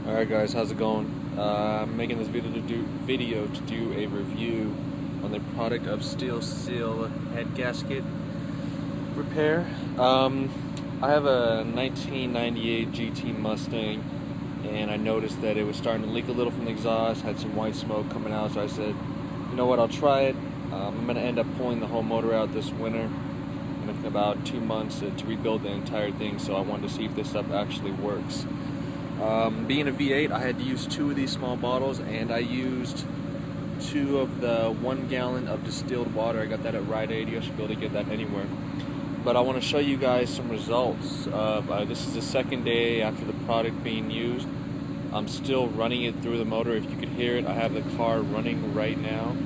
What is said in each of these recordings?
Alright guys, how's it going? I'm making this video to do a review on the product of steel seal head gasket repair. I have a 1998 GT Mustang, and I noticed that it was starting to leak a little from the exhaust, had some white smoke coming out, so I said, you know what, I'll try it. I'm going to end up pulling the whole motor out this winter in about 2 months to rebuild the entire thing, so I wanted to see if this stuff actually works. Being a V8, I had to use 2 of these small bottles, and I used 2 of the 1 gallon of distilled water. I got that at Rite Aid. You should be able to get that anywhere. But I want to show you guys some results. This is the second day after the product being used. I'm still running it through the motor. If you could hear it, I have the car running right now.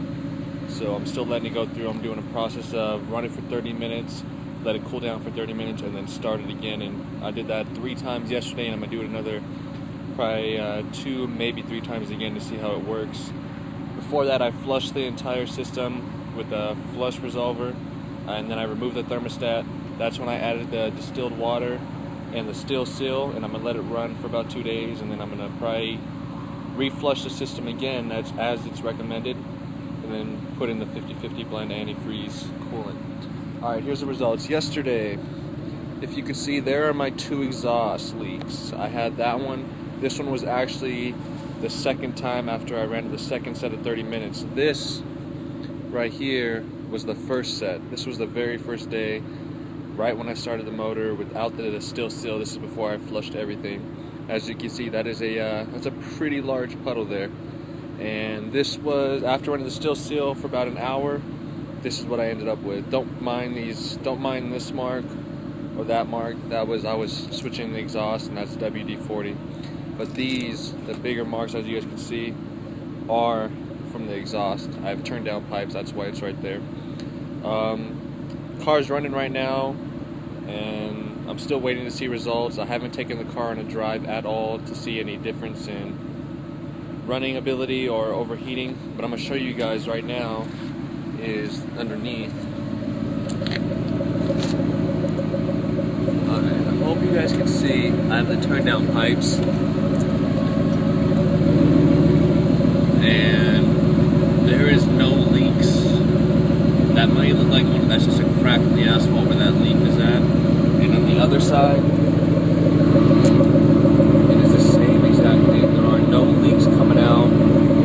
So I'm still letting it go through. I'm doing a process of run it for 30 minutes, let it cool down for 30 minutes, and then start it again. And I did that 3 times yesterday, and I'm going to do it another probably 2, maybe 3 times again to see how it works. Before that, I flushed the entire system with a flush resolver, and then I removed the thermostat. That's when I added the distilled water and the steel seal, and I'm going to let it run for about 2 days, and then I'm going to probably reflush the system again as it's recommended, and then put in the 50/50 blend antifreeze coolant. Alright, here's the results. Yesterday, if you can see, there are my 2 exhaust leaks. I had that one. This one was actually the second time after I ran the second set of 30 minutes. This right here was the first set. This was the very first day, right when I started the motor without the steel seal. This is before I flushed everything. As you can see, that's a pretty large puddle there. And this was after running the steel seal for about an hour. This is what I ended up with. Don't mind this mark or that mark. I was switching the exhaust, and that's WD-40. But these, the bigger marks, as you guys can see, are from the exhaust. I have turned down pipes, that's why it's right there. Car's running right now, and I'm still waiting to see results. I haven't taken the car on a drive at all to see any difference in running ability or overheating. But I'm going to show you guys right now is underneath. I hope you guys can see I have the turned down pipes, and there is no leaks. That might look like one, that's just a crack in the asphalt where that leak is at. And on the other side, it is the same exact thing. There are no leaks coming out.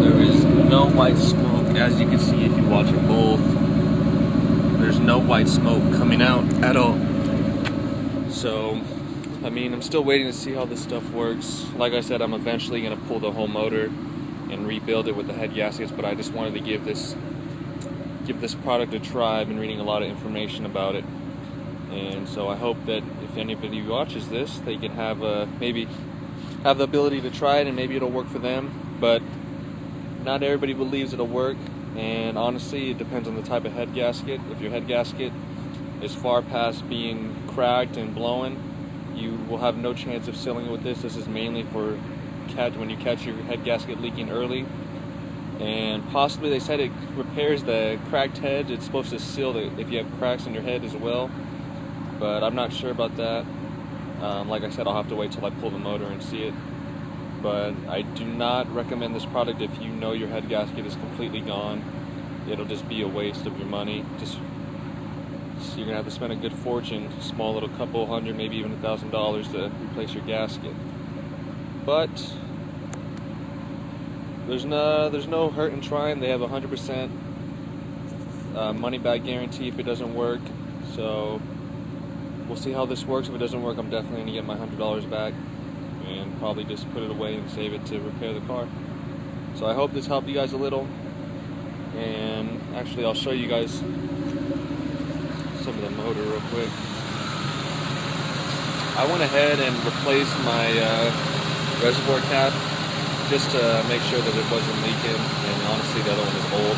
There is no white smoke, as you can see if you watch them both. There's no white smoke coming out at all. So, I mean, I'm still waiting to see how this stuff works. Like I said, I'm eventually going to pull the whole motor and rebuild it with the head gaskets, but I just wanted to give this product a try. I've been reading a lot of information about it, and so I hope that if anybody watches this, they can maybe have the ability to try it, and maybe it'll work for them. But not everybody believes it'll work, and honestly, it depends on the type of head gasket. If your head gasket is far past being cracked and blowing, you will have no chance of sealing it with this. This is mainly for when you catch your head gasket leaking early, and possibly they said it repairs the cracked head. It's supposed to seal if you have cracks in your head as well, but I'm not sure about that. Like I said, I'll have to wait till I pull the motor and see it. But I do not recommend this product if you know your head gasket is completely gone. It'll just be a waste of your money. You're gonna have to spend a good fortune, small little couple hundred, maybe even $1,000 to replace your gasket. But there's no hurt in trying. They have 100% money back guarantee if it doesn't work. So we'll see how this works. If it doesn't work, I'm definitely gonna get my $100 back and probably just put it away and save it to repair the car. So I hope this helped you guys a little. And actually, I'll show you guys some of the motor real quick. I went ahead and replaced my reservoir cap just to make sure that it wasn't leaking, and honestly the other one is old.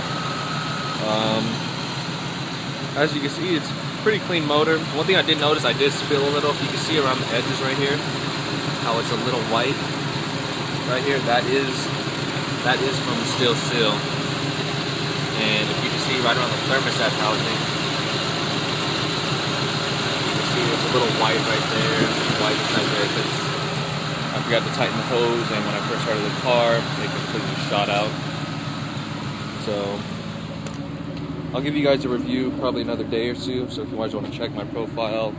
As you can see, it's a pretty clean motor. One thing I did notice, I did spill a little. If you can see around the edges right here, how it's a little white right here, that is from the steel seal. And if you can see right around the thermostat housing, you can see it's a little white right there, white right there, because I forgot to tighten the hose, and when I first started the car, it completely shot out. So I'll give you guys a review probably another day or two. So if you guys want to check my profile,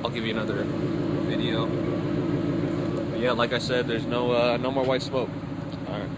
I'll give you another video. But yeah, like I said, there's no more white smoke. All right.